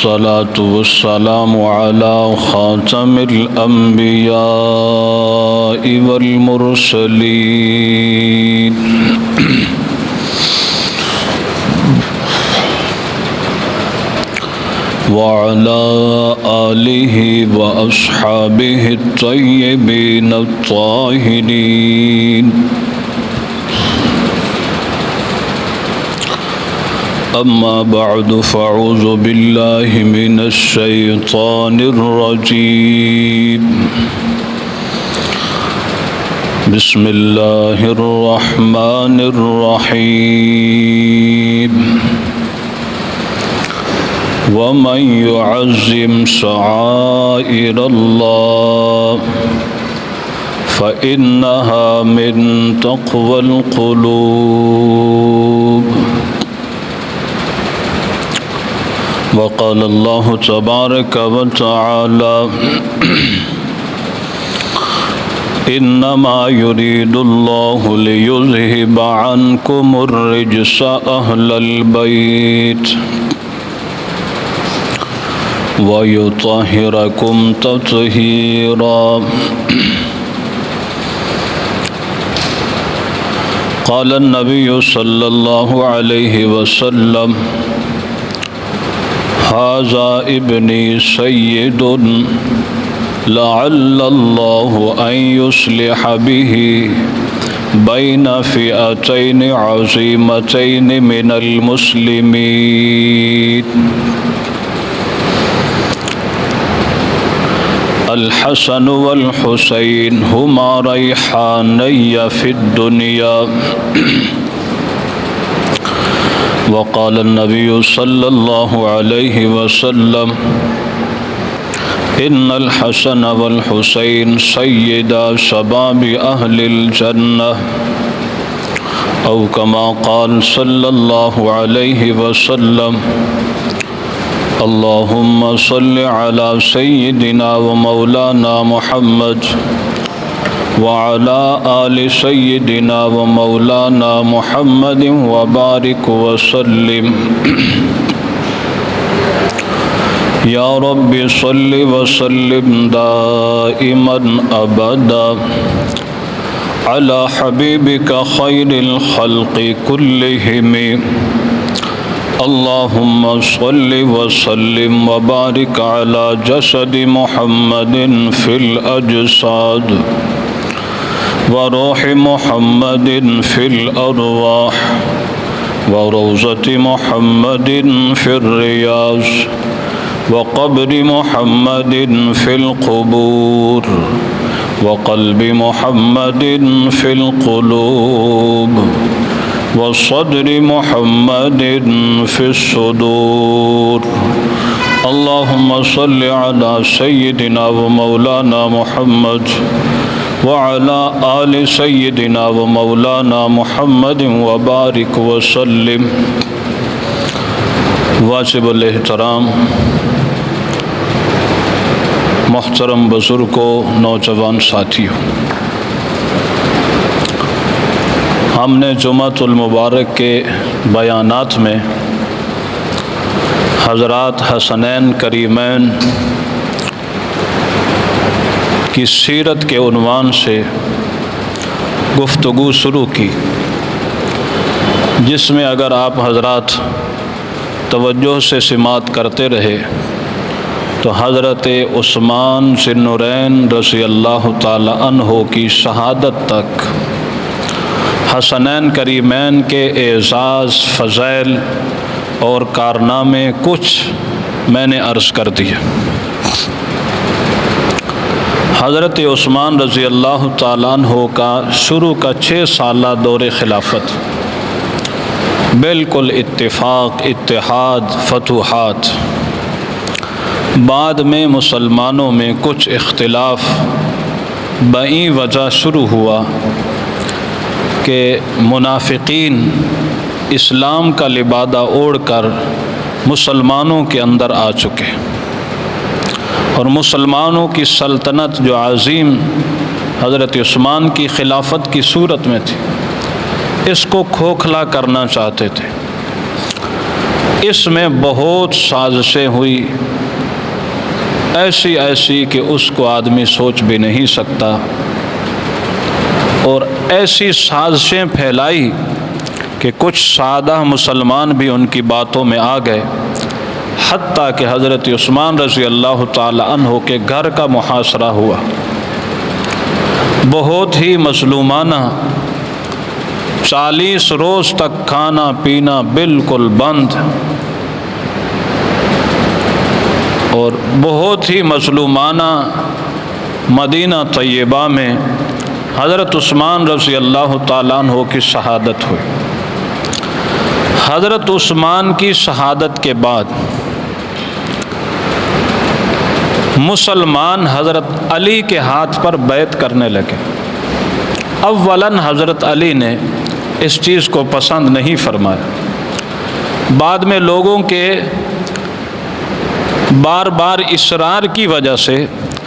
والصلاة والسلام على خاتم الأنبياء والمرسلين وعلى آله وأصحابه الطيبين الطاهرين. أما بعد فأعوذ بالله من الشيطان الرجيم. بسم الله الرحمن الرحيم. ومن يعظم شعائر الله فإنها من تقوى القلوب. وقال الله تبارك وتعالى إنما يريد الله ليذهب عنكم الرجس أهل البيت ويطهركم تطهيرا. قال النبي صلى الله عليه وسلم هذا ابني سيد لعل الله أن يصلح به بين فئتين عظيمتين من المسلمين. الحسن والحسين هما ريحاني في الدنيا. وقال النبي صلى الله عليه وسلم إن الحسن والحسين سيدا شباب أهل الجنة أو كما قال صلى الله عليه وسلم. اللهم صل على سيدنا ومولانا محمد وعلى آل سيدنا ومولانا محمد وبارك وسلم. يا رب صل وسلم دائما أبدا على حبيبك خير الخلق كلهم. اللهم صل وسلم وبارك على جسد محمد في الأجساد وروح محمد في الأرواح وروضة محمد في الرياض وقبر محمد في القبور وقلب محمد في القلوب وصدر محمد في الصدور. اللهم صل على سيدنا ومولانا محمد وعلى آل سيدنا ومولانا محمد وبارك وسلم. واجب الاحترام محترم بزرگوں، نوجوان ساتھیوں، ہم نے جمعۃ المبارک کے بیانات میں حضرات حسنین کریمین کی سیرت کے عنوان سے گفتگو شروع کی، جس میں اگر آپ حضرات توجہ سے سماعت کرتے رہے تو حضرت عثمان ذی النورین رضی اللہ تعالی عنہ کی شہادت تک حسنین کریمین کے اعزاز، فضائل اور کارنامے کچھ میں نے عرض کر دیے۔ حضرت عثمان رضی اللہ تعالیٰ عنہ کا شروع کا 6 سالہ دور خلافت بالکل اتفاق، اتحاد، فتوحات۔ بعد میں مسلمانوں میں کچھ اختلاف بئی وجہ شروع ہوا کہ منافقین اسلام کا لبادہ اوڑھ کر مسلمانوں کے اندر آ چکے، اور مسلمانوں کی سلطنت جو عظیم حضرت عثمان کی خلافت کی صورت میں تھی، اس کو کھوکھلا کرنا چاہتے تھے۔ اس میں بہت سازشیں ہوئی، ایسی ایسی کہ اس کو آدمی سوچ بھی نہیں سکتا، اور ایسی سازشیں پھیلائی کہ کچھ سادہ مسلمان بھی ان کی باتوں میں آ گئے، حتیٰ کہ حضرت عثمان رضی اللہ تعالی عنہ کے گھر کا محاصرہ ہوا، بہت ہی مظلومانہ، 40 روز تک کھانا پینا بالکل بند، اور بہت ہی مظلومانہ مدینہ طیبہ میں حضرت عثمان رضی اللہ تعالیٰ عنہ کی شہادت ہوئی۔ حضرت عثمان کی شہادت کے بعد مسلمان حضرت علی کے ہاتھ پر بیعت کرنے لگے۔ اولاً حضرت علی نے اس چیز کو پسند نہیں فرمایا، بعد میں لوگوں کے بار بار اصرار کی وجہ سے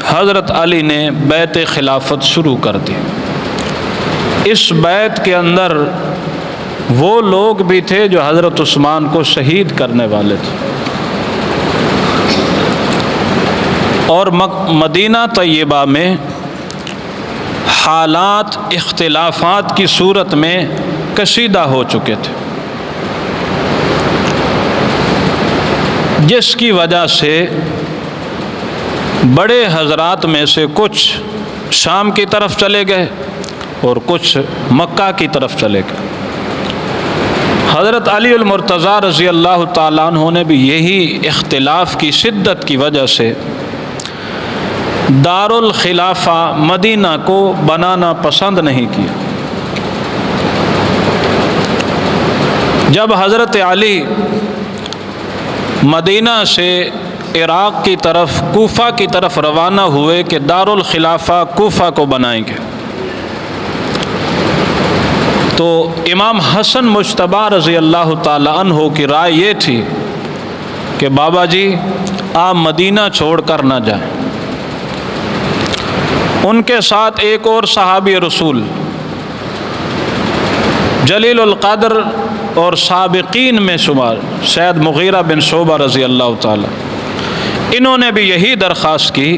حضرت علی نے بیعت خلافت شروع کر دی۔ اس بیعت کے اندر وہ لوگ بھی تھے جو حضرت عثمان کو شہید کرنے والے تھے، اور مدینہ طیبہ میں حالات اختلافات کی صورت میں کشیدہ ہو چکے تھے، جس کی وجہ سے بڑے حضرات میں سے کچھ شام کی طرف چلے گئے اور کچھ مکہ کی طرف چلے گئے۔ حضرت علی المرتضیٰ رضی اللہ تعالیٰ عنہ نے بھی یہی اختلاف کی شدت کی وجہ سے دارالخلافہ مدینہ کو بنانا پسند نہیں کیا۔ جب حضرت علی مدینہ سے عراق کی طرف کوفہ کی طرف روانہ ہوئے کہ دارالخلافہ کوفہ کو بنائیں گے، تو امام حسن مجتبی رضی اللہ تعالی عنہ کی رائے یہ تھی کہ بابا جی آپ مدینہ چھوڑ کر نہ جائیں۔ ان کے ساتھ ایک اور صحابی رسول جلیل القدر اور سابقین میں شمار سید مغیرہ بن شعبہ رضی اللہ تعالی، انہوں نے بھی یہی درخواست کی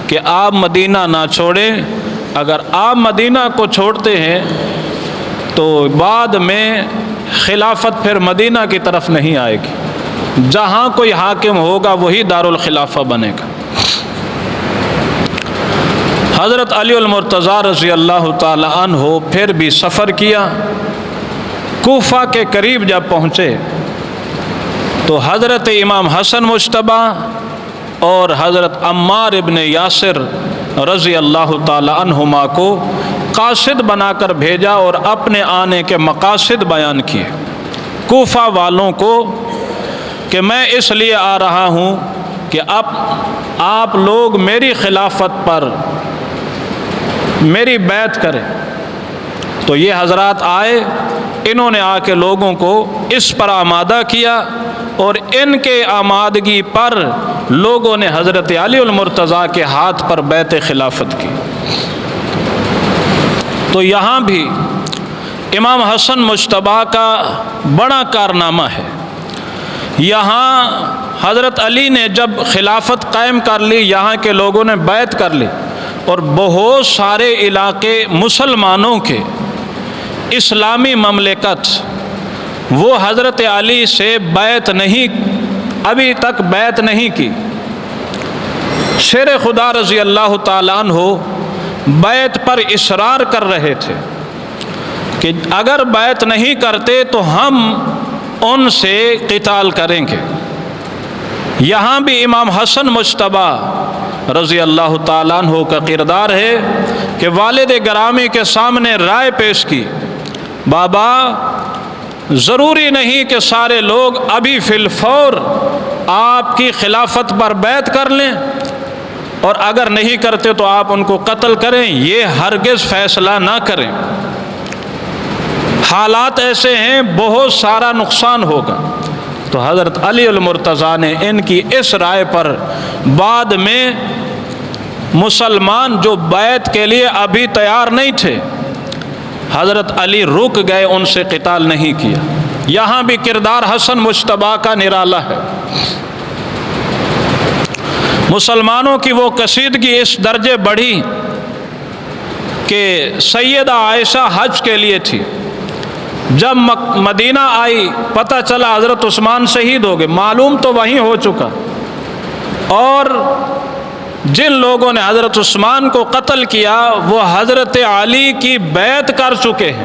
کہ آپ مدینہ نہ چھوڑیں، اگر آپ مدینہ کو چھوڑتے ہیں تو بعد میں خلافت پھر مدینہ کی طرف نہیں آئے گی، جہاں کوئی حاکم ہوگا وہی دارالخلافہ بنے گا۔ حضرت علی المرتضیٰ رضی اللہ تعالی عنہ پھر بھی سفر کیا، کوفہ کے قریب جب پہنچے تو حضرت امام حسن مجتبی اور حضرت عمار ابن یاسر رضی اللہ تعالی عنہما کو قاصد بنا کر بھیجا اور اپنے آنے کے مقاصد بیان کیے کوفہ والوں کو کہ میں اس لیے آ رہا ہوں کہ اب آپ لوگ میری خلافت پر میری بیعت کریں۔ تو یہ حضرات آئے، انہوں نے آ کے لوگوں کو اس پر آمادہ کیا، اور ان کے آمادگی پر لوگوں نے حضرت علی المرتضیٰ کے ہاتھ پر بیعت خلافت کی۔ تو یہاں بھی امام حسن مجتبی کا بڑا کارنامہ ہے۔ یہاں حضرت علی نے جب خلافت قائم کر لی، یہاں کے لوگوں نے بیعت کر لی، اور بہت سارے علاقے مسلمانوں کے اسلامی مملکت وہ حضرت علی سے بیعت نہیں، ابھی تک بیعت نہیں کی۔ شیر خدا رضی اللہ تعالیٰ عنہ بیعت پر اصرار کر رہے تھے کہ اگر بیعت نہیں کرتے تو ہم ان سے قتال کریں گے۔ یہاں بھی امام حسن مجتبی رضی اللہ تعالیٰ عنہ کا کردار ہے کہ والد گرامی کے سامنے رائے پیش کی، بابا ضروری نہیں کہ سارے لوگ ابھی فی الفور آپ کی خلافت پر بیعت کر لیں، اور اگر نہیں کرتے تو آپ ان کو قتل کریں، یہ ہرگز فیصلہ نہ کریں، حالات ایسے ہیں بہت سارا نقصان ہوگا۔ تو حضرت علی المرتضیٰ نے ان کی اس رائے پر بعد میں مسلمان جو بیعت کے لیے ابھی تیار نہیں تھے، حضرت علی رک گئے، ان سے قتال نہیں کیا۔ یہاں بھی کردار حسن مجتبیٰ کا نرالا ہے۔ مسلمانوں کی وہ کشیدگی اس درجے بڑھی کہ سیدہ عائشہ حج کے لیے تھی، جب مدینہ آئی پتہ چلا حضرت عثمان شہید ہو گئے، معلوم تو وہیں ہو چکا، اور جن لوگوں نے حضرت عثمان کو قتل کیا وہ حضرت علی کی بیعت کر چکے ہیں،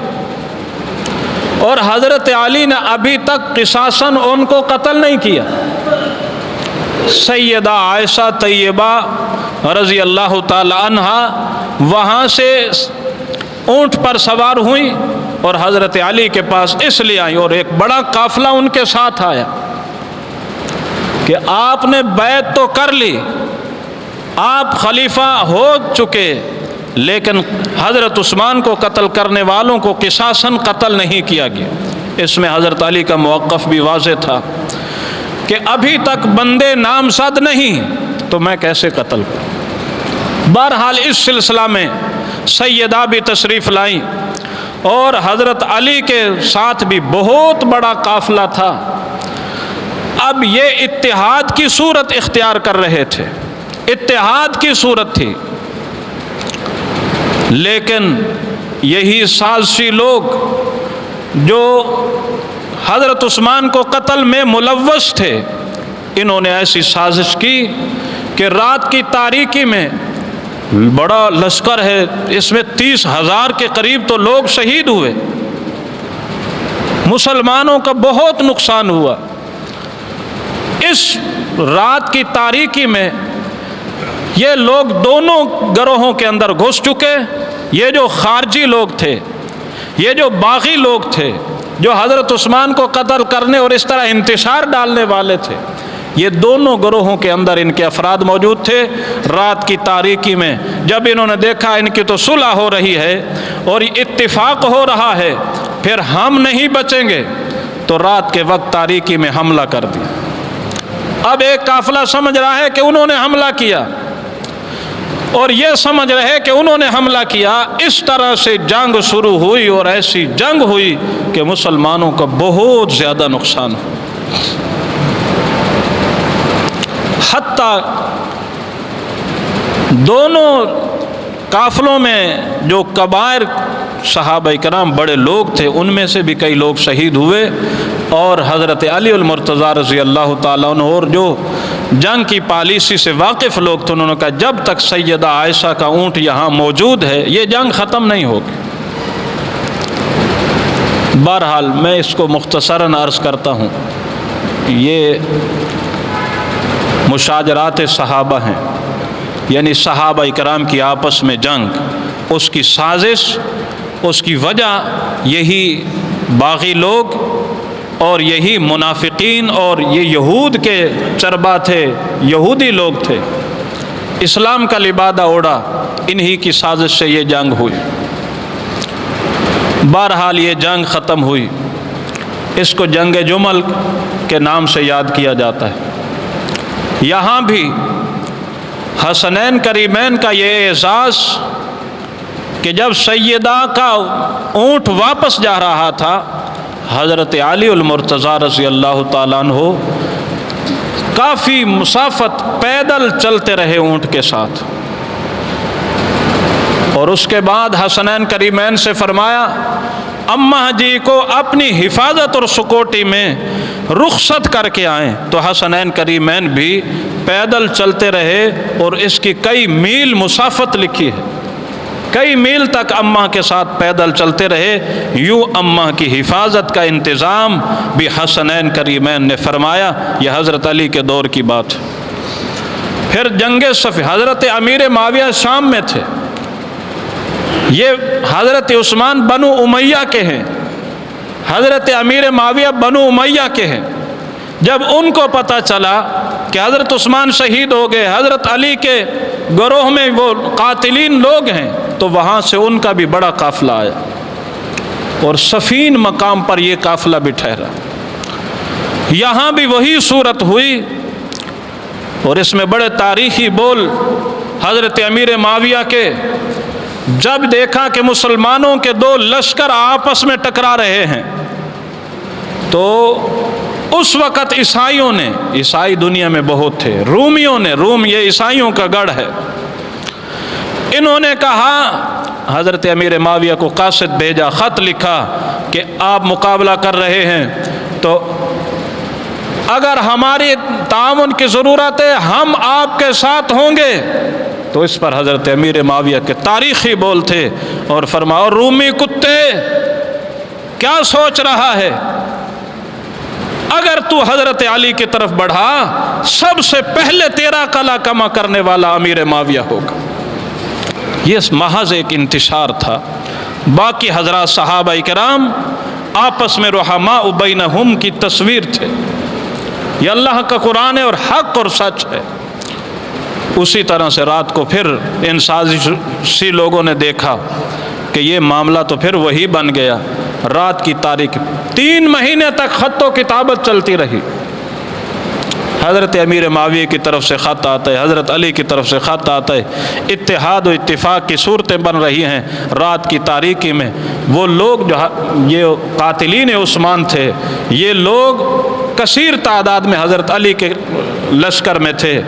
اور حضرت علی نے ابھی تک قصاصاً ان کو قتل نہیں کیا۔ سیدہ عائشہ طیبہ رضی اللہ تعالی عنہا وہاں سے اونٹ پر سوار ہوئیں اور حضرت علی کے پاس اس لیے آئیں، اور ایک بڑا قافلہ ان کے ساتھ آیا کہ آپ نے بیعت تو کر لی، آپ خلیفہ ہو چکے، لیکن حضرت عثمان کو قتل کرنے والوں کو قصاصاً قتل نہیں کیا گیا۔ اس میں حضرت علی کا موقف بھی واضح تھا کہ ابھی تک بندے نامزد نہیں تو میں کیسے قتل کروں۔ بہرحال اس سلسلہ میں سیدہ بھی تشریف لائیں، اور حضرت علی کے ساتھ بھی بہت بڑا قافلہ تھا۔ اب یہ اتحاد کی صورت اختیار کر رہے تھے، اتحاد کی صورت تھی، لیکن یہی سازشی لوگ جو حضرت عثمان کو قتل میں ملوث تھے، انہوں نے ایسی سازش کی کہ رات کی تاریکی میں، بڑا لشکر ہے، اس میں 30,000 کے قریب تو لوگ شہید ہوئے، مسلمانوں کا بہت نقصان ہوا۔ اس رات کی تاریکی میں یہ لوگ دونوں گروہوں کے اندر گھس چکے۔ یہ جو خارجی لوگ تھے، یہ جو باغی لوگ تھے، جو حضرت عثمان کو قتل کرنے اور اس طرح انتشار ڈالنے والے تھے، یہ دونوں گروہوں کے اندر ان کے افراد موجود تھے۔ رات کی تاریکی میں جب انہوں نے دیکھا ان کی تو صلح ہو رہی ہے اور اتفاق ہو رہا ہے، پھر ہم نہیں بچیں گے، تو رات کے وقت تاریکی میں حملہ کر دیا۔ اب ایک قافلہ سمجھ رہا ہے کہ انہوں نے حملہ کیا، اور یہ سمجھ رہے کہ انہوں نے حملہ کیا۔ اس طرح سے جنگ شروع ہوئی، اور ایسی جنگ ہوئی کہ مسلمانوں کا بہت زیادہ نقصان ہوا، حتیٰ دونوں قافلوں میں جو کبائر صحابہ کرام بڑے لوگ تھے، ان میں سے بھی کئی لوگ شہید ہوئے، اور حضرت علی المرتضیٰ رضی اللہ تعالیٰ عنہ اور جو جنگ کی پالیسی سے واقف لوگ تھے، انہوں نے کہا جب تک سیدہ عائشہ کا اونٹ یہاں موجود ہے یہ جنگ ختم نہیں ہوگی۔ بہرحال میں اس کو مختصراً عرض کرتا ہوں، یہ مشاجرات صحابہ ہیں، یعنی صحابہ کرام کی آپس میں جنگ، اس کی سازش، اس کی وجہ یہی باغی لوگ اور یہی منافقین اور یہ یہود کے چربا تھے، یہودی لوگ تھے، اسلام کا لبادہ اوڑھا، انہی کی سازش سے یہ جنگ ہوئی۔ بہرحال یہ جنگ ختم ہوئی، اس کو جنگ جمل کے نام سے یاد کیا جاتا ہے۔ یہاں بھی حسنین کریمین کا یہ اعزاز کہ جب سیدہ کا اونٹ واپس جا رہا تھا، حضرت علی المرتضیٰ رضی اللہ تعالیٰ عنہ کافی مسافت پیدل چلتے رہے اونٹ کے ساتھ، اور اس کے بعد حسنین کریمین سے فرمایا اماں جی کو اپنی حفاظت اور سکوٹی میں رخصت کر کے آئیں، تو حسنین کریمین بھی پیدل چلتے رہے، اور اس کی کئی میل مسافت لکھی ہے، کئی میل تک اماں کے ساتھ پیدل چلتے رہے۔ یوں اماں کی حفاظت کا انتظام بھی حسنین کریمین نے فرمایا۔ یہ حضرت علی کے دور کی بات ہے۔ پھر جنگ صفین، حضرت امیر معاویہ شام میں تھے، یہ حضرت عثمان بنو امیہ کے ہیں، حضرت امیر معاویہ بنو امیہ کے ہیں۔ جب ان کو پتہ چلا کہ حضرت عثمان شہید ہو گئے، حضرت علی کے گروہ میں وہ قاتلین لوگ ہیں، تو وہاں سے ان کا بھی بڑا قافلہ آیا، اور صفین مقام پر یہ قافلہ بھی ٹھہرا۔ یہاں بھی وہی صورت ہوئی، اور اس میں بڑے تاریخی بول حضرت امیر معاویہ کے، جب دیکھا کہ مسلمانوں کے دو لشکر آپس میں ٹکرا رہے ہیں، تو اس وقت عیسائیوں نے، عیسائی دنیا میں بہت تھے، رومیوں نے، روم یہ عیسائیوں کا گڑھ ہے، انہوں نے کہا، حضرت امیر معاویہ کو قاصد بھیجا، خط لکھا کہ آپ مقابلہ کر رہے ہیں تو اگر ہماری تعاون کی ضرورت ہے ہم آپ کے ساتھ ہوں گے۔ تو اس پر حضرت امیر معاویہ کے تاریخی بول تھے اور فرمایا، اور رومی کتے کیا سوچ رہا ہے، اگر تو حضرت علی کی طرف بڑھا سب سے پہلے تیرا قلع کما کرنے والا امیر معاویہ ہوگا۔ یہ محض ایک انتشار تھا، باقی حضرات صحابہ کرام آپس میں رحماء بینہم کی تصویر تھے۔ یہ اللہ کا قرآن ہے اور حق اور سچ ہے۔ اسی طرح سے رات کو پھر ان سازشی لوگوں نے دیکھا کہ یہ معاملہ تو پھر وہی بن گیا۔ رات کی تاریخ 3 مہینے تک خط و کتابت چلتی رہی، حضرت امیر معاویہ کی طرف سے خط آتا ہے، حضرت علی کی طرف سے خط آتا ہے، اتحاد و اتفاق کی صورتیں بن رہی ہیں۔ رات کی تاریکی میں وہ لوگ جو یہ قاتلین عثمان تھے، یہ لوگ کثیر تعداد میں حضرت علی کے لشکر میں تھے،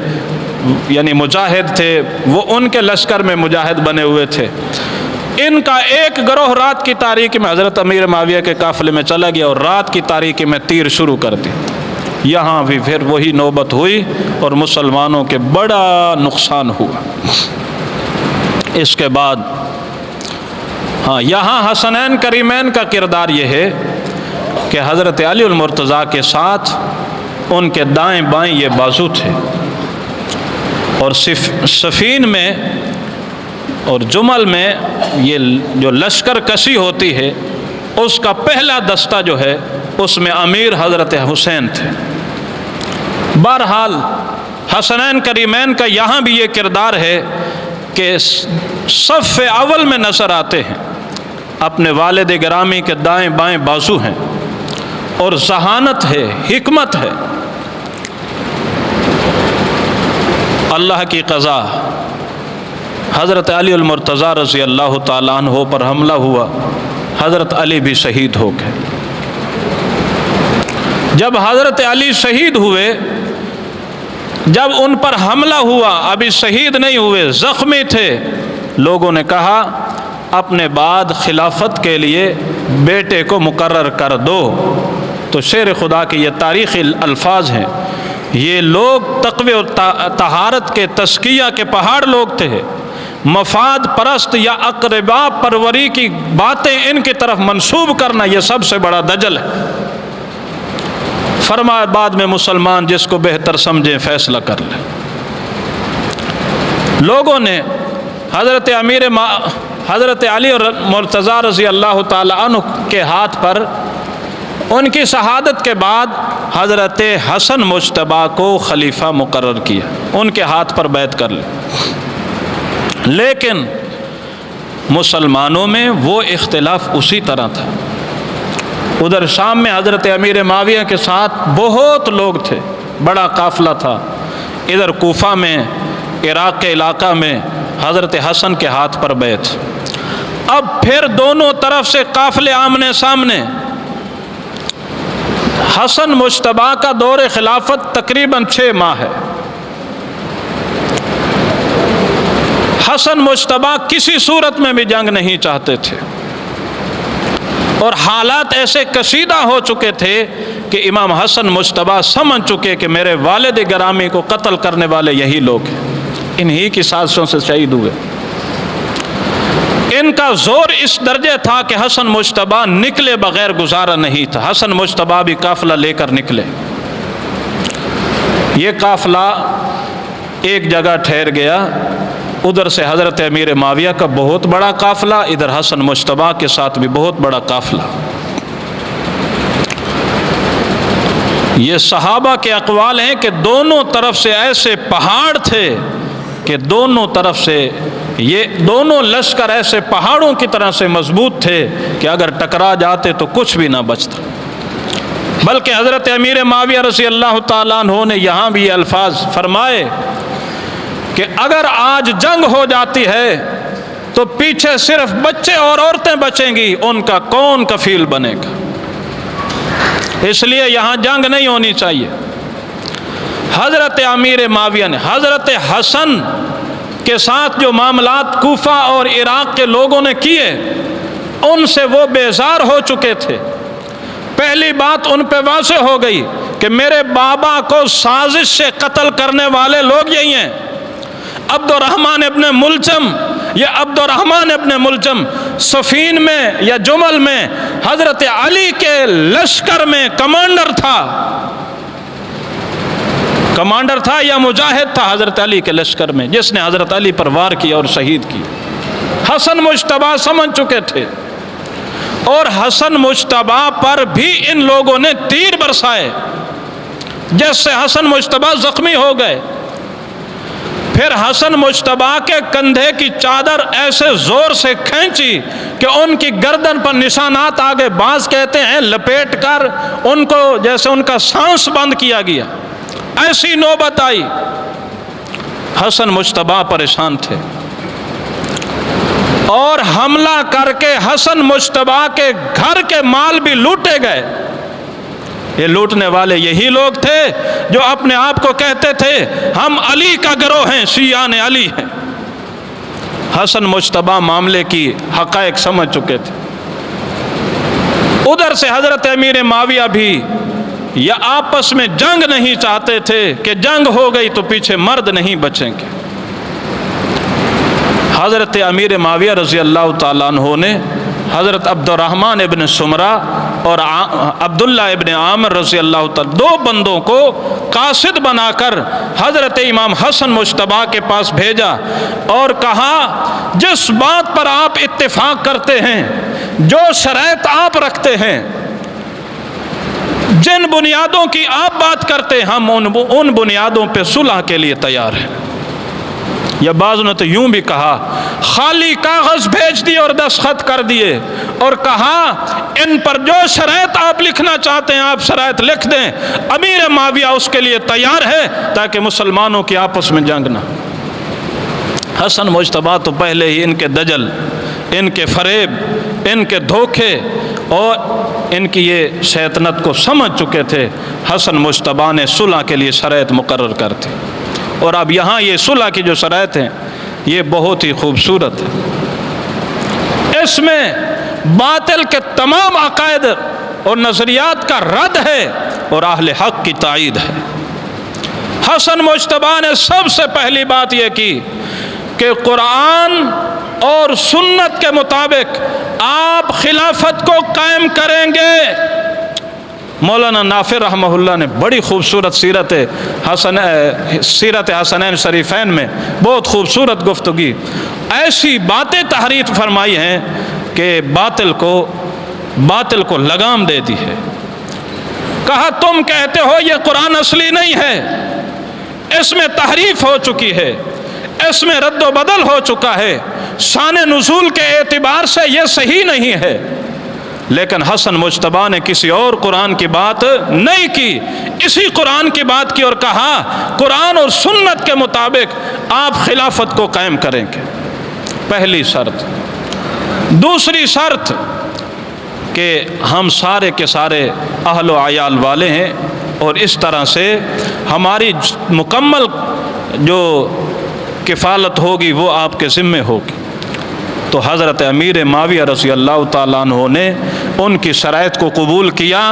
یعنی مجاہد تھے، وہ ان کے لشکر میں مجاہد بنے ہوئے تھے۔ ان کا ایک گروہ رات کی تاریکی میں حضرت امیر معاویہ کے قافلے میں چلا گیا اور رات کی تاریکی میں تیر شروع کر دی۔ یہاں بھی پھر وہی نوبت ہوئی اور مسلمانوں کے بڑا نقصان ہوا۔ اس کے بعد یہاں حسنین کریمین کا کردار یہ ہے کہ حضرت علی المرتضیٰ کے ساتھ ان کے دائیں بائیں یہ بازو تھے، اور صفین میں اور جمل میں یہ جو لشکر کشی ہوتی ہے اس کا پہلا دستہ جو ہے اس میں امیر حضرت حسین تھے۔ بہرحال حسنین کریمین کا یہاں بھی یہ کردار ہے کہ صف اول میں نظر آتے ہیں، اپنے والد گرامی کے دائیں بائیں بازو ہیں، اور ذہانت ہے، حکمت ہے۔ اللہ کی قضا، حضرت علی المرتضیٰ رضی اللہ تعالیٰ عنہ پر حملہ ہوا، حضرت علی بھی شہید ہو گئے۔ جب حضرت علی شہید ہوئے، جب ان پر حملہ ہوا، ابھی شہید نہیں ہوئے، زخمی تھے، لوگوں نے کہا اپنے بعد خلافت کے لیے بیٹے کو مقرر کر دو۔ تو شیر خدا کے یہ تاریخی الفاظ ہیں۔ یہ لوگ تقوی اور طہارت کے تزکیہ کے پہاڑ لوگ تھے، مفاد پرست یا اقربا پروری کی باتیں ان کی طرف منسوب کرنا یہ سب سے بڑا دجل ہے۔ فرمایا بعد میں مسلمان جس کو بہتر سمجھیں فیصلہ کر لیں۔ لوگوں نے حضرت علی اور مرتضیٰ رضی اللہ تعالی عنہ کے ہاتھ پر ان کی شہادت کے بعد حضرت حسن مجتبیٰ کو خلیفہ مقرر کیا، ان کے ہاتھ پر بیعت کر لی۔ لیکن مسلمانوں میں وہ اختلاف اسی طرح تھا۔ ادھر شام میں حضرت امیر معاویہ کے ساتھ بہت لوگ تھے، بڑا قافلہ تھا۔ ادھر کوفہ میں، عراق کے علاقہ میں حضرت حسن کے ہاتھ پر بیعت۔ اب پھر دونوں طرف سے قافلے آمنے سامنے۔ حسن مجتبیٰ کا دور خلافت تقریباً 6 ماہ ہے۔ حسن مجتبیٰ کسی صورت میں بھی جنگ نہیں چاہتے تھے، اور حالات ایسے کشیدہ ہو چکے تھے کہ امام حسن مجتبیٰ سمجھ چکے کہ میرے والد گرامی کو قتل کرنے والے یہی لوگ ہیں، انہی کی سازشوں سے شہید ہوئے۔ ان کا زور اس درجے تھا کہ حسن مجتبیٰ نکلے بغیر گزارا نہیں تھا۔ حسن مجتبیٰ بھی قافلہ لے کر نکلے۔ یہ قافلہ ایک جگہ ٹھہر گیا، ادھر سے حضرت امیر معاویہ کا بہت بڑا قافلہ، ادھر حسن مجتبیٰ کے ساتھ بھی بہت بڑا قافلہ۔ یہ صحابہ کے اقوال ہیں کہ دونوں طرف سے ایسے پہاڑ تھے کہ دونوں طرف سے یہ دونوں لشکر ایسے پہاڑوں کی طرح سے مضبوط تھے کہ اگر ٹکرا جاتے تو کچھ بھی نہ بچتا۔ بلکہ حضرت امیر معاویہ رضی اللہ تعالیٰ عنہ نے یہاں بھی یہ الفاظ فرمائے کہ اگر آج جنگ ہو جاتی ہے تو پیچھے صرف بچے اور عورتیں بچیں گی، ان کا کون کفیل بنے گا؟ اس لیے یہاں جنگ نہیں ہونی چاہیے۔ حضرت امیر معاویہ نے حضرت حسن کے ساتھ جو معاملات کوفہ اور عراق کے لوگوں نے کیے، ان سے وہ بیزار ہو چکے تھے۔ پہلی بات ان پہ واضح ہو گئی کہ میرے بابا کو سازش سے قتل کرنے والے لوگ یہی ہیں۔ عبد الرحمن ابن ملجم، یہ عبد الرحمن ابن ملجم صفین میں یا جمل میں حضرت علی کے لشکر میں کمانڈر تھا یا مجاہد تھا حضرت علی کے لشکر میں، جس نے حضرت علی پر وار کیا اور شہید کیا۔ حسن مجتبیٰ سمجھ چکے تھے، اور حسن مجتبیٰ پر بھی ان لوگوں نے تیر برسائے، جس سے حسن مجتبیٰ زخمی ہو گئے۔ پھر حسن مجتبیٰ کے کندھے کی چادر ایسے زور سے کھینچی کہ ان کی گردن پر نشانات آگے، بعض کہتے ہیں لپیٹ کر ان کو جیسے ان کا سانس بند کیا گیا۔ ایسی نوبت آئی، حسن مجتبیٰ پریشان تھے، اور حملہ کر کے حسن مجتبیٰ کے گھر کے مال بھی لوٹے گئے۔ یہ لوٹنے والے یہی لوگ تھے جو اپنے آپ کو کہتے تھے ہم علی کا گروہ ہیں، شیعان علی ہیں۔ حسن مجتبیٰ معاملے کی حقائق سمجھ چکے تھے۔ ادھر سے حضرت امیر معاویہ بھی یا آپس میں جنگ نہیں چاہتے تھے کہ جنگ ہو گئی تو پیچھے مرد نہیں بچیں گے۔ حضرت امیر معاویہ رضی اللہ تعالیٰ عنہ نے حضرت عبد الرحمن ابن سمرہ اور عبداللہ ابن عامر رضی اللہ تعالیٰ، دو بندوں کو قاصد بنا کر حضرت امام حسن مجتبیٰ کے پاس بھیجا اور کہا جس بات پر آپ اتفاق کرتے ہیں، جو شرائط آپ رکھتے ہیں، جن بنیادوں کی آپ بات کرتے ہیں، ہم ان بنیادوں پہ صلح کے لیے تیار ہیں۔ یا بعض نے تو یوں بھی کہا، خالی کاغذ بھیج دیے اور دستخط کر دیے اور کہا ان پر جو شرائط آپ لکھنا چاہتے ہیں آپ شرائط لکھ دیں، امیر معاویہ اس کے لیے تیار ہے تاکہ مسلمانوں کی آپس میں جنگ نہ۔ حسن مجتبیٰ تو پہلے ہی ان کے دجل، ان کے فریب، ان کے دھوکے اور ان کی یہ شیطنت کو سمجھ چکے تھے۔ حسن مجتبیٰ نے صلح کے لیے شرائط مقرر کر دی، اور اب یہاں یہ صلح کی جو شرائط ہیں یہ بہت ہی خوبصورت ہے۔ اس میں باطل کے تمام عقائد اور نظریات کا رد ہے اور اہل حق کی تائید ہے۔ حسن مجتبیٰ نے سب سے پہلی بات یہ کی کہ قرآن اور سنت کے مطابق آپ خلافت کو قائم کریں گے۔ مولانا نافع رحمہ اللہ نے بڑی خوبصورت سیرت حسنین شریفین میں بہت خوبصورت گفتگی، ایسی باتیں تحریر فرمائی ہیں کہ باطل کو لگام دے دی ہے۔ کہا تم کہتے ہو یہ قرآن اصلی نہیں ہے، اس میں تحریف ہو چکی ہے، اس میں رد و بدل ہو چکا ہے، شان نزول کے اعتبار سے یہ صحیح نہیں ہے۔ لیکن حسن مجتبیٰ نے کسی اور قرآن کی بات نہیں کی، اسی قرآن کی بات کی اور کہا قرآن اور سنت کے مطابق آپ خلافت کو قائم کریں گے، پہلی شرط۔ دوسری شرط کہ ہم سارے کے سارے اہل و عیال والے ہیں اور اس طرح سے ہماری مکمل جو کفالت ہوگی وہ آپ کے ذمے ہوگی۔ تو حضرت امیر معاویہ رضی اللہ تعالیٰ عنہ نے ان کی شرائط کو قبول کیا،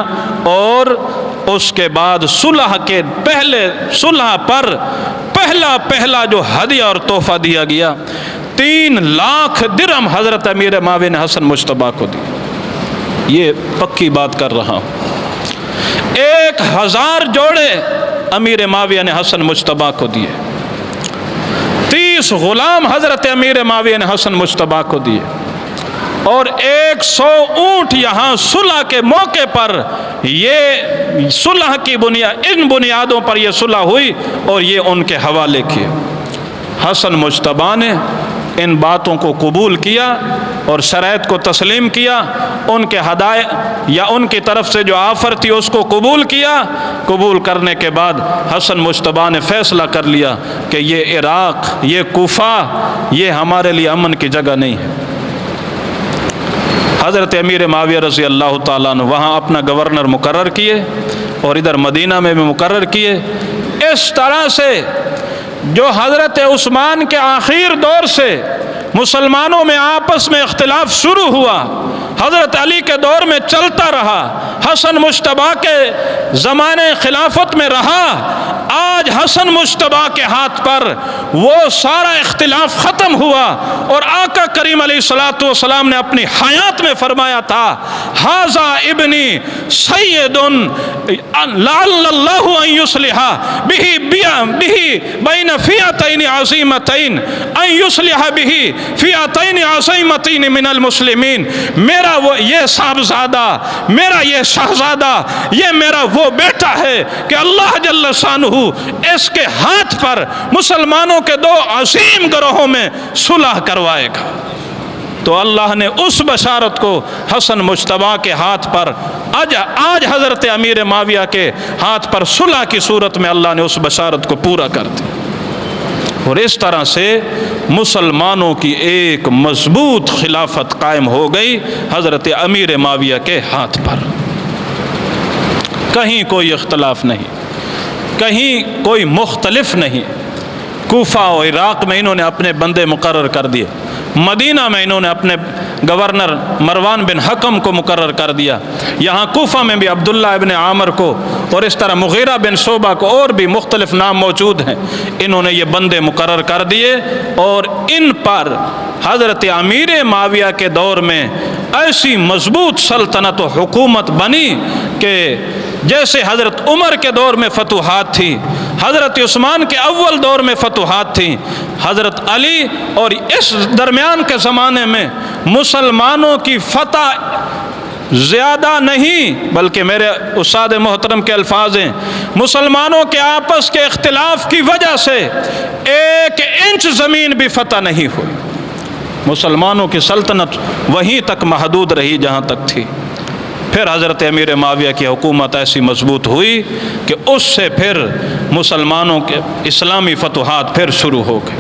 اور اس کے بعد صلح کے پہلے صلح پر پہلا جو ہدیہ اور تحفہ دیا گیا 3 لاکھ درہم حضرت امیر معاویہ نے حسن مجتبیٰ کو دی۔ یہ پکی بات کر رہا ہوں، 1000 جوڑے امیر معاویہ نے حسن مجتبیٰ کو دیے، 30 غلام حضرت امیر معاویہ نے حسن مجتبیٰ کو دیے، اور 100 اونٹ یہاں صلح کے موقع پر، یہ صلح کی ان بنیادوں پر یہ صلح ہوئی اور یہ ان کے حوالے کیے۔ حسن مجتبیٰ نے ان باتوں کو قبول کیا اور شرائط کو تسلیم کیا، ان کے ہدایت یا ان کی طرف سے جو آفر تھی اس کو قبول کیا۔ قبول کرنے کے بعد حسن مجتبیٰ نے فیصلہ کر لیا کہ یہ عراق، یہ کوفہ، یہ ہمارے لیے امن کی جگہ نہیں ہے۔ حضرت امیر معاویہ رضی اللہ تعالیٰ عنہ وہاں اپنا گورنر مقرر کیے اور ادھر مدینہ میں بھی مقرر کیے۔ اس طرح سے جو حضرت عثمان کے آخر دور سے مسلمانوں میں آپس میں اختلاف شروع ہوا، حضرت علی کے دور میں چلتا رہا، حسن مجتبیٰ کے زمانے خلافت میں رہا، آج حسن مجتبیٰ کے ہاتھ پر وہ سارا اختلاف ختم ہوا، اور آقا کریم علیہ الصلوۃ والسلام نے اپنی حیات میں فرمایا تھا ھذا ابنی سید لعل اللہ ان یصلح بہ بین فئتین عظیمتین ان یصلح بہ فئتین عظیمتین من المسلمین، میرا وہ یہ صاحبزادہ، میرا یہ شہزادہ، یہ میرا وہ بیٹا ہے کہ اللہ جل شانہ اس کے ہاتھ پر مسلمانوں کے دو عظیم گروہوں میں صلح کروائے گا۔ تو اللہ نے اس بشارت کو حسن مجتبیٰ کے ہاتھ پر آج حضرت امیر معاویہ کے ہاتھ پر صلح کی صورت میں اللہ نے اس بشارت کو پورا کر دیا، اور اس طرح سے مسلمانوں کی ایک مضبوط خلافت قائم ہو گئی حضرت امیر معاویہ کے ہاتھ پر۔ کہیں کوئی اختلاف نہیں، کہیں کوئی مختلف نہیں۔ کوفہ و عراق میں انہوں نے اپنے بندے مقرر کر دیے، مدینہ میں انہوں نے اپنے گورنر مروان بن حکم کو مقرر کر دیا، یہاں کوفہ میں بھی عبداللہ ابن عامر کو، اور اس طرح مغیرہ بن شعبہ کو، اور بھی مختلف نام موجود ہیں، انہوں نے یہ بندے مقرر کر دیے، اور ان پر حضرت امیر معاویہ کے دور میں ایسی مضبوط سلطنت و حکومت بنی کہ جیسے حضرت عمر کے دور میں فتوحات تھی، حضرت عثمان کے اول دور میں فتوحات تھیں، حضرت علی اور اس درمیان کے زمانے میں مسلمانوں کی فتح زیادہ نہیں، بلکہ میرے استاد محترم کے الفاظ ہیں، مسلمانوں کے آپس کے اختلاف کی وجہ سے 1 انچ زمین بھی فتح نہیں ہوئی، مسلمانوں کی سلطنت وہیں تک محدود رہی جہاں تک تھی۔ پھر حضرت امیر معاویہ کی حکومت ایسی مضبوط ہوئی کہ اس سے پھر مسلمانوں کے اسلامی فتوحات پھر شروع ہو گئے،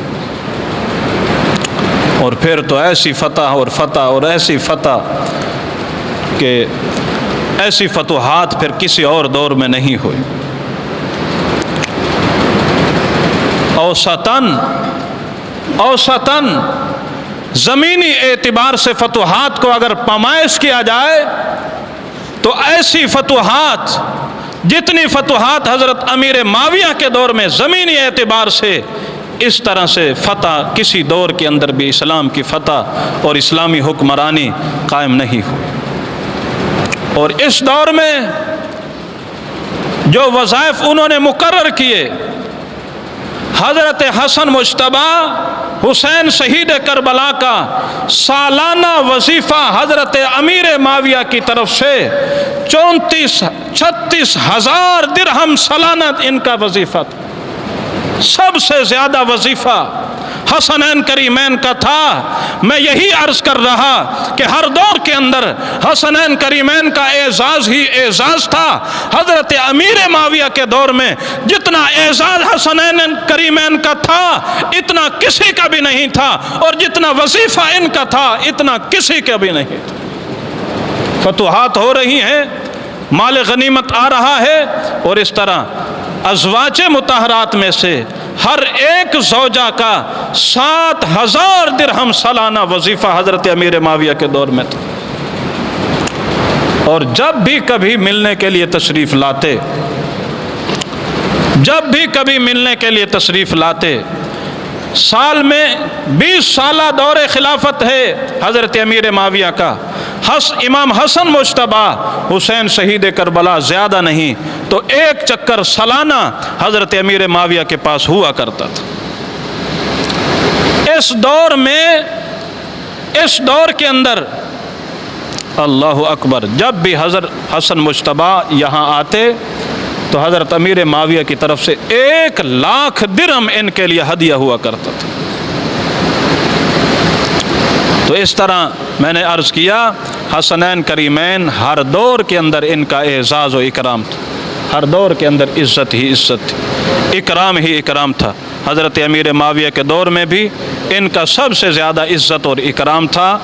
اور پھر تو ایسی فتح اور فتح اور ایسی فتح کہ ایسی فتوحات پھر کسی اور دور میں نہیں ہوئی۔ اوسطاً زمینی اعتبار سے فتوحات کو اگر پیمائش کیا جائے تو ایسی فتوحات، جتنی فتوحات حضرت امیر معاویہ کے دور میں زمینی اعتبار سے، اس طرح سے فتح کسی دور کے اندر بھی اسلام کی فتح اور اسلامی حکمرانی قائم نہیں ہوئی۔ اور اس دور میں جو وظائف انہوں نے مقرر کیے، حضرت حسن مجتبیٰ حسین شہید کربلا کا سالانہ وظیفہ حضرت امیر معاویہ کی طرف سے 36 ہزار درہم سالانہ ان کا وظیفہ تھا۔ سب سے زیادہ وظیفہ حسنین کریمین کا تھا۔ میں یہی عرض کر رہا کہ ہر دور کے اندر حسنین کریمین کا اعزاز ہی اعزاز تھا۔ حضرت امیر معاویہ کے دور میں جتنا اعزاز حسنین کریمین کا تھا اتنا کسی کا بھی نہیں تھا، اور جتنا وظیفہ ان کا تھا اتنا کسی کا بھی نہیں تھا۔ فتوحات ہو رہی ہیں، مال غنیمت آ رہا ہے، اور اس طرح ازواج مطہرات میں سے ہر ایک زوجہ کا 7,000 درہم سالانہ وظیفہ حضرت امیر معاویہ کے دور میں تھا۔ اور جب بھی کبھی ملنے کے لیے تشریف لاتے، سال میں 20 سالہ دور خلافت ہے حضرت امیر معاویہ کا، امام حسن مجتبیٰ حسین شہید کربلا زیادہ نہیں تو 1 چکر سالانہ حضرت امیر معاویہ کے پاس ہوا کرتا تھا۔ اس دور کے اندر اللہ اکبر، جب بھی حضرت حسن مجتبیٰ یہاں آتے تو حضرت امیر معاویہ کی طرف سے 1,00,000 درہم ان کے لیے ہدیہ ہوا کرتا تھا۔ تو اس طرح میں نے عرض کیا، حسنین کریمین ہر دور کے اندر ان کا اعزاز و اکرام تھا، ہر دور کے اندر عزت ہی عزت تھی، اکرام ہی اکرام تھا۔ حضرت امیر معاویہ کے دور میں بھی ان کا سب سے زیادہ عزت اور اکرام تھا۔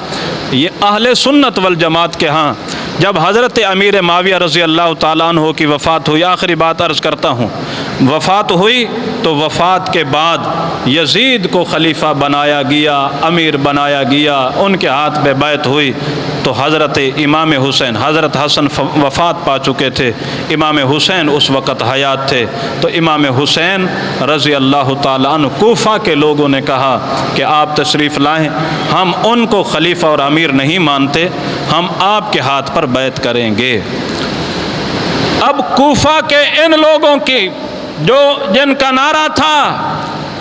یہ اہل سنت والجماعت کے ہاں جب حضرت امیر معاویہ رضی اللہ تعالیٰ عنہ کی وفات ہوئی، آخری بات عرض کرتا ہوں، وفات ہوئی تو وفات کے بعد یزید کو خلیفہ بنایا گیا، امیر بنایا گیا، ان کے ہاتھ پہ بیعت ہوئی تو حضرت امام حسین، حضرت حسن وفات پا چکے تھے، امام حسین اس وقت حیات تھے، تو امام حسین رضی اللہ تعالیٰ عنہ، کوفہ کے لوگوں نے کہا کہ آپ تشریف لائیں، ہم ان کو خلیفہ اور امیر نہیں مانتے، ہم آپ کے ہاتھ پر بیعت کریں گے۔ اب کوفہ کے ان لوگوں کی جن کا نعرہ تھا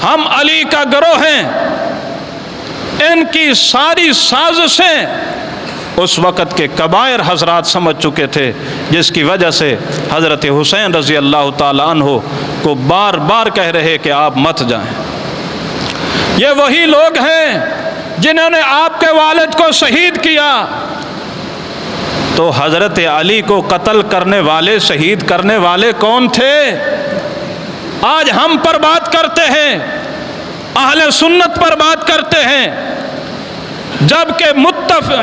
ہم علی کا گروہ ہیں، ان کی ساری سازشیں اس وقت کے کبائر حضرات سمجھ چکے تھے، جس کی وجہ سے حضرت حسین رضی اللہ تعالی عنہ کو بار بار کہہ رہے کہ آپ مت جائیں۔ یہ وہی لوگ ہیں جنہوں نے آپ کے والد کو شہید کیا، تو حضرت علی کو قتل کرنے والے، شہید کرنے والے کون تھے؟ آج ہم پر بات کرتے ہیں، اہل سنت پر بات کرتے ہیں، جبکہ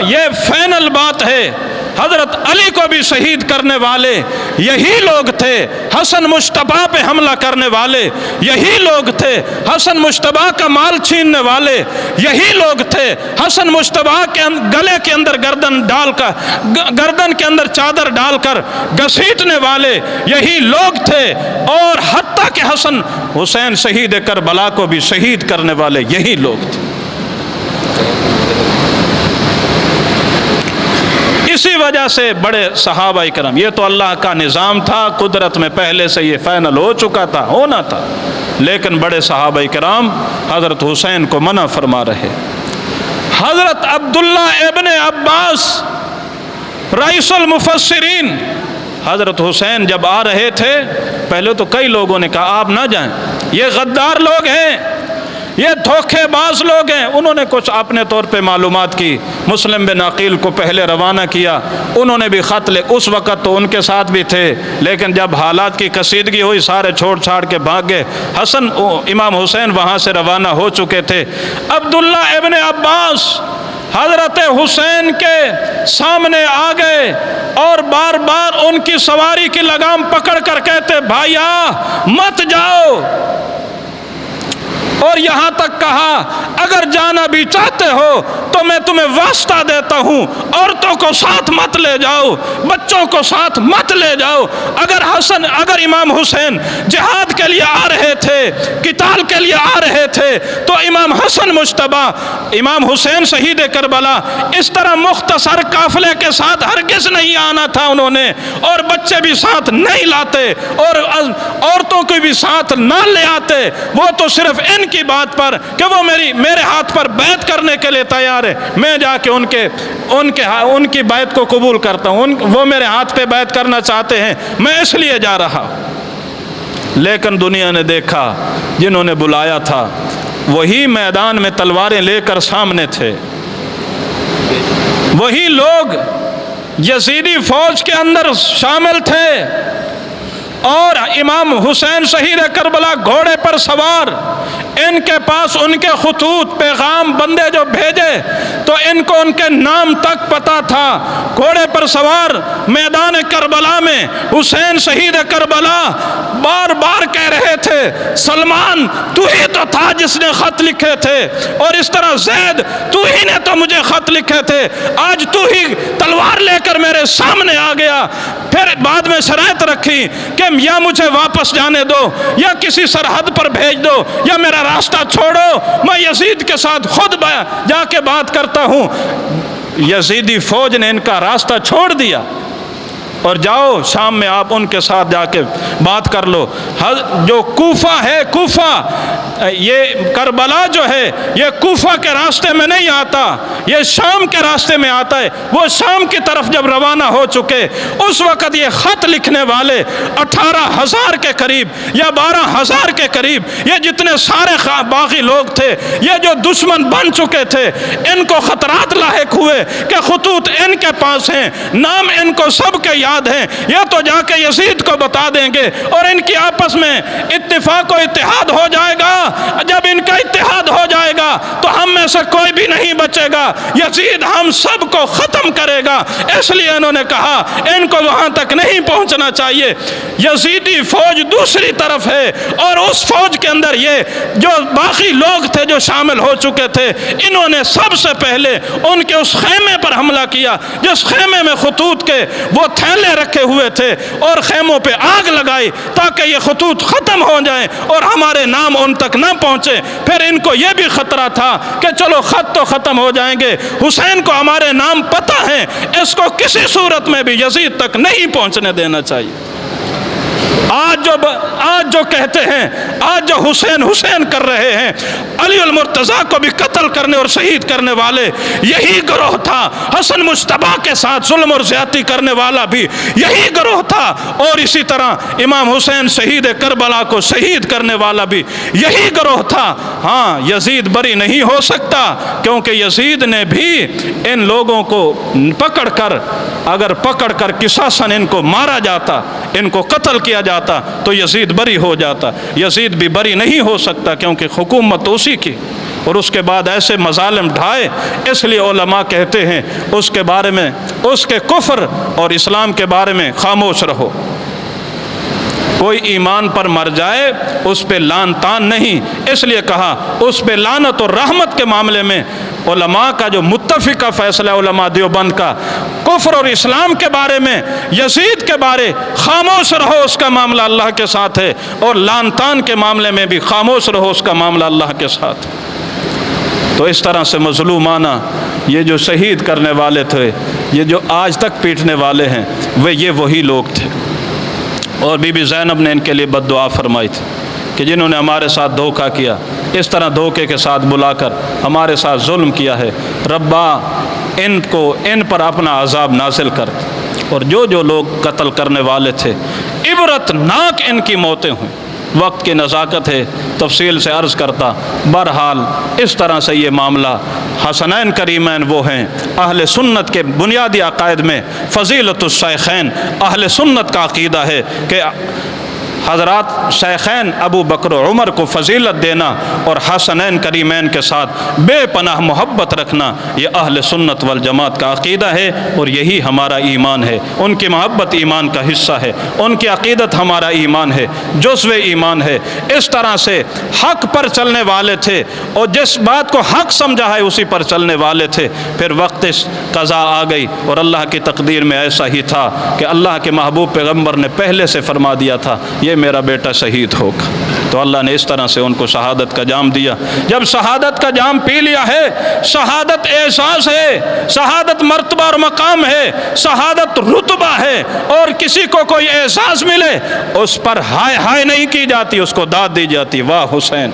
یہ فائنل بات ہے، حضرت علی کو بھی شہید کرنے والے یہی لوگ تھے، حسن مجتبیٰ پہ حملہ کرنے والے یہی لوگ تھے، حسن مجتبیٰ کا مال چھیننے والے یہی لوگ تھے، حسن مجتبیٰ کے گلے کے اندر گردن کے اندر چادر ڈال کر گھسیٹنے والے یہی لوگ تھے، اور حتیٰ کہ حسن حسین شہید کربلا کو بھی شہید کرنے والے یہی لوگ تھے۔ اسی وجہ سے بڑے صحابہ کرام، یہ تو اللہ کا نظام تھا، قدرت میں پہلے سے یہ فائنل ہو چکا تھا، ہونا تھا، لیکن بڑے صحابہ کرام حضرت حسین کو منع فرما رہے۔ حضرت عبداللہ ابن عباس رئیس المفسرین، حضرت حسین جب آ رہے تھے پہلے تو کئی لوگوں نے کہا آپ نہ جائیں، یہ غدار لوگ ہیں، یہ دھوکے باز لوگ ہیں۔ انہوں نے کچھ اپنے طور پہ معلومات کی، مسلم بن عقیل کو پہلے روانہ کیا، انہوں نے بھی خط اس وقت تو ان کے ساتھ بھی تھے، لیکن جب حالات کی کشیدگی ہوئی سارے چھوڑ چھاڑ کے بھاگ گئے۔ امام حسین وہاں سے روانہ ہو چکے تھے۔ عبداللہ ابن عباس حضرت حسین کے سامنے آ گئے اور بار بار ان کی سواری کی لگام پکڑ کر کہتے بھائیا مت جاؤ، اور یہاں تک کہا اگر جانا بھی چاہتے ہو تو میں تمہیں واسطہ دیتا ہوں، عورتوں کو ساتھ مت لے جاؤ، بچوں کو ساتھ مت لے جاؤ۔ اگر امام حسین جہاد کے لیے آ رہے تھے، قتال کے لیے آ رہے تھے، تو امام حسن مجتبیٰ، امام حسین شہید کربلا اس طرح مختصر قافلے کے ساتھ ہرگز نہیں آنا تھا انہوں نے، اور بچے بھی ساتھ نہیں لاتے اور عورتوں کو بھی ساتھ نہ لے آتے۔ وہ تو صرف ان کی بات پر کہ وہ میرے ہاتھ پر بیعت کرنے کے لیے تیار ہے، میں جا کے ان کی بیعت کو قبول کرتا ہوں، وہ میرے ہاتھ پہ بیعت کرنا چاہتے ہیں، میں اس لیے جا رہا۔ لیکن دنیا نے دیکھا جنہوں نے بلایا تھا وہی میدان میں تلواریں لے کر سامنے تھے، وہی لوگ یزیدی فوج کے اندر شامل تھے، اور امام حسین شہید کربلا گھوڑے پر سوار، ان کے پاس ان کے خطوط پیغام بندے جو بھیجے تو ان کو ان کے نام تک پتا تھا۔ گھوڑے پر سوار میدان کربلا میں حسین شہید کربلا بار بار کہہ رہے تھے سلمان تو ہی تو تھا جس نے خط لکھے تھے، اور اس طرح زید تو ہی نے تو مجھے خط لکھے تھے، آج تو ہی تلوار لے کر میرے سامنے آ گیا۔ پھر بعد میں شرائط رکھی کہ یا مجھے واپس جانے دو، یا کسی سرحد پر بھیج دو، یا میرا راستہ چھوڑو، میں یزید کے ساتھ خود جا کے بات کرتا ہوں۔ یزیدی فوج نے ان کا راستہ چھوڑ دیا اور جاؤ شام میں آپ ان کے ساتھ جا کے بات کر لو۔ جو کوفہ ہے، کوفہ یہ کربلا جو ہے یہ کوفہ کے راستے میں نہیں آتا، یہ شام کے راستے میں آتا ہے۔ وہ شام کی طرف جب روانہ ہو چکے اس وقت یہ خط لکھنے والے 18,000 کے قریب یا 12,000 کے قریب یہ جتنے سارے باغی لوگ تھے، یہ جو دشمن بن چکے تھے، ان کو خطرات لاحق ہوئے کہ خطوط ان کے پاس ہیں، نام ان کو سب کے یاد ہیں، یہ تو جا کے یزید کو بتا دیں گے اور ان کی آپس میں اتفاق و اتحاد ہو جائے گا۔ جب ان کا اتحاد ہو جائے گا تو ہم میں میں سے کوئی بھی نہیں بچے گا، یزید ہم سب کو ختم کرے گا۔ اس لیے انہوں نے کہا ان کو وہاں تک نہیں پہنچنا چاہیے۔ یزیدی فوج دوسری طرف ہے، اور اس فوج کے اندر یہ جو باقی لوگ تھے جو شامل ہو چکے تھے، انہوں نے سب سے پہلے ان کے اس خیمے پر حملہ کیا جس خیمے میں خطوط کے وہ تھیلے رکھے ہوئے تھے، اور خیموں پہ آگ لگائی تاکہ یہ خطوط ختم ہو جائیں اور ہمارے نام ان تک نہ پہنچے۔ پھر ان کو یہ بھی خطرہ تھا کہ چلو خط تو ختم ہو جائیں گے، حسین کو ہمارے نام پتہ ہیں، اس کو کسی صورت میں بھی یزید تک نہیں پہنچنے دینا چاہیے۔ آج جو کہتے ہیں، آج جو حسین حسین کر رہے ہیں، علی المرتضیٰ کو بھی قتل کرنے اور شہید کرنے والے یہی گروہ تھا، حسن مجتبیٰ کے ساتھ ظلم اور زیادتی کرنے والا بھی یہی گروہ تھا، اور اسی طرح امام حسین شہید کربلا کو شہید کرنے والا بھی یہی گروہ تھا۔ ہاں، یزید بری نہیں ہو سکتا، کیونکہ یزید نے بھی ان لوگوں کو پکڑ کر قصاصاً ان کو مارا جاتا، ان کو قتل کیا جاتا تو یزید بری ہو جاتا۔ یزید بھی بری نہیں ہو سکتا، کیونکہ حکومت اسی کی، اور اس کے بعد ایسے مظالم ڈھائے۔ اس لیے علماء کہتے ہیں اس کے بارے میں، اس کے کفر اور اسلام کے بارے میں خاموش رہو۔ کوئی ایمان پر مر جائے اس پہ لعن تان نہیں، اس لیے کہا اس پہ لعنت اور رحمت کے معاملے میں علماء کا جو متفقہ فیصلہ ہے، علماء دیوبند کا، کفر اور اسلام کے بارے میں، یزید کے بارے خاموش رہو، اس کا معاملہ اللہ کے ساتھ ہے، اور لعن تان کے معاملے میں بھی خاموش رہو، اس کا معاملہ اللہ کے ساتھ ہے۔ تو اس طرح سے مظلومانہ یہ جو شہید کرنے والے تھے، یہ جو آج تک پیٹنے والے ہیں، یہ وہی لوگ تھے۔ اور بی بی زینب نے ان کے لیے بد دعا فرمائی تھی کہ جنہوں نے ہمارے ساتھ دھوکہ کیا، اس طرح دھوکے کے ساتھ بلا کر ہمارے ساتھ ظلم کیا ہے، ربا ان پر اپنا عذاب نازل کر، اور جو لوگ قتل کرنے والے تھے عبرت ناک ان کی موتیں ہوئیں۔ وقت کی نزاکت ہے، تفصیل سے عرض کرتا۔ بہرحال اس طرح سے یہ معاملہ، حسنین کریمین وہ ہیں اہل سنت کے بنیادی عقائد میں فضیلت الشیخین، اہل سنت کا عقیدہ ہے کہ حضرات شیخین ابو بکر و عمر کو فضیلت دینا اور حسنین کریمین کے ساتھ بے پناہ محبت رکھنا، یہ اہل سنت والجماعت کا عقیدہ ہے، اور یہی ہمارا ایمان ہے۔ ان کی محبت ایمان کا حصہ ہے، ان کی عقیدت ہمارا ایمان ہے، جزو ایمان ہے۔ اس طرح سے حق پر چلنے والے تھے، اور جس بات کو حق سمجھا ہے اسی پر چلنے والے تھے۔ پھر وقت قضا آ گئی، اور اللہ کی تقدیر میں ایسا ہی تھا کہ اللہ کے محبوب پیغمبر نے پہلے سے فرما دیا تھا یہ میرا بیٹا شہید ہوگا، تو اللہ نے اس طرح سے ان کو شہادت کا جام دیا۔ جب شہادت کا جام پی لیا ہے، شہادت احساس ہے، شہادت مرتبہ اور مقام ہے، شہادت رتبہ ہے، اور کسی کو کوئی احساس ملے اس پر ہائے ہائے نہیں کی جاتی، اس کو داد دی جاتی، واہ حسین۔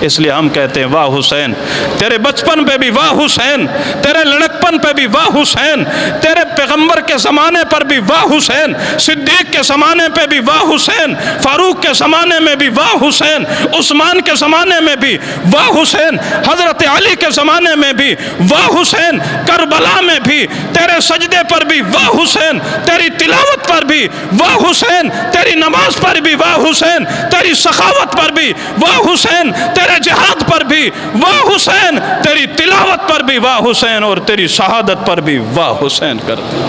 اس لیے ہم کہتے ہیں واہ حسین، تیرے بچپن پہ بھی واہ حسین، تیرے لڑکپن پہ بھی واہ حسین، تیرے پیغمبر کے زمانے پر بھی واہ حسین، صدیق کے زمانے پہ بھی واہ حسین، فاروق کے زمانے میں بھی واہ حسین، عثمان کے زمانے میں بھی واہ حسین، حضرت علی کے زمانے میں بھی واہ حسین، کربلا میں بھی تیرے سجدے پر بھی واہ حسین، تیری تلاوت پر بھی واہ حسین، تیری نماز پر بھی واہ حسین، تیری سخاوت پر بھی واہ حسین، تیرے جہاد پر بھی واہ حسین، تیری تلاوت پر بھی واہ حسین، اور تیری شہادت پر بھی واہ حسین کرتے۔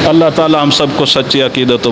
اللہ تعالی ہم سب کو سچی عقیدت و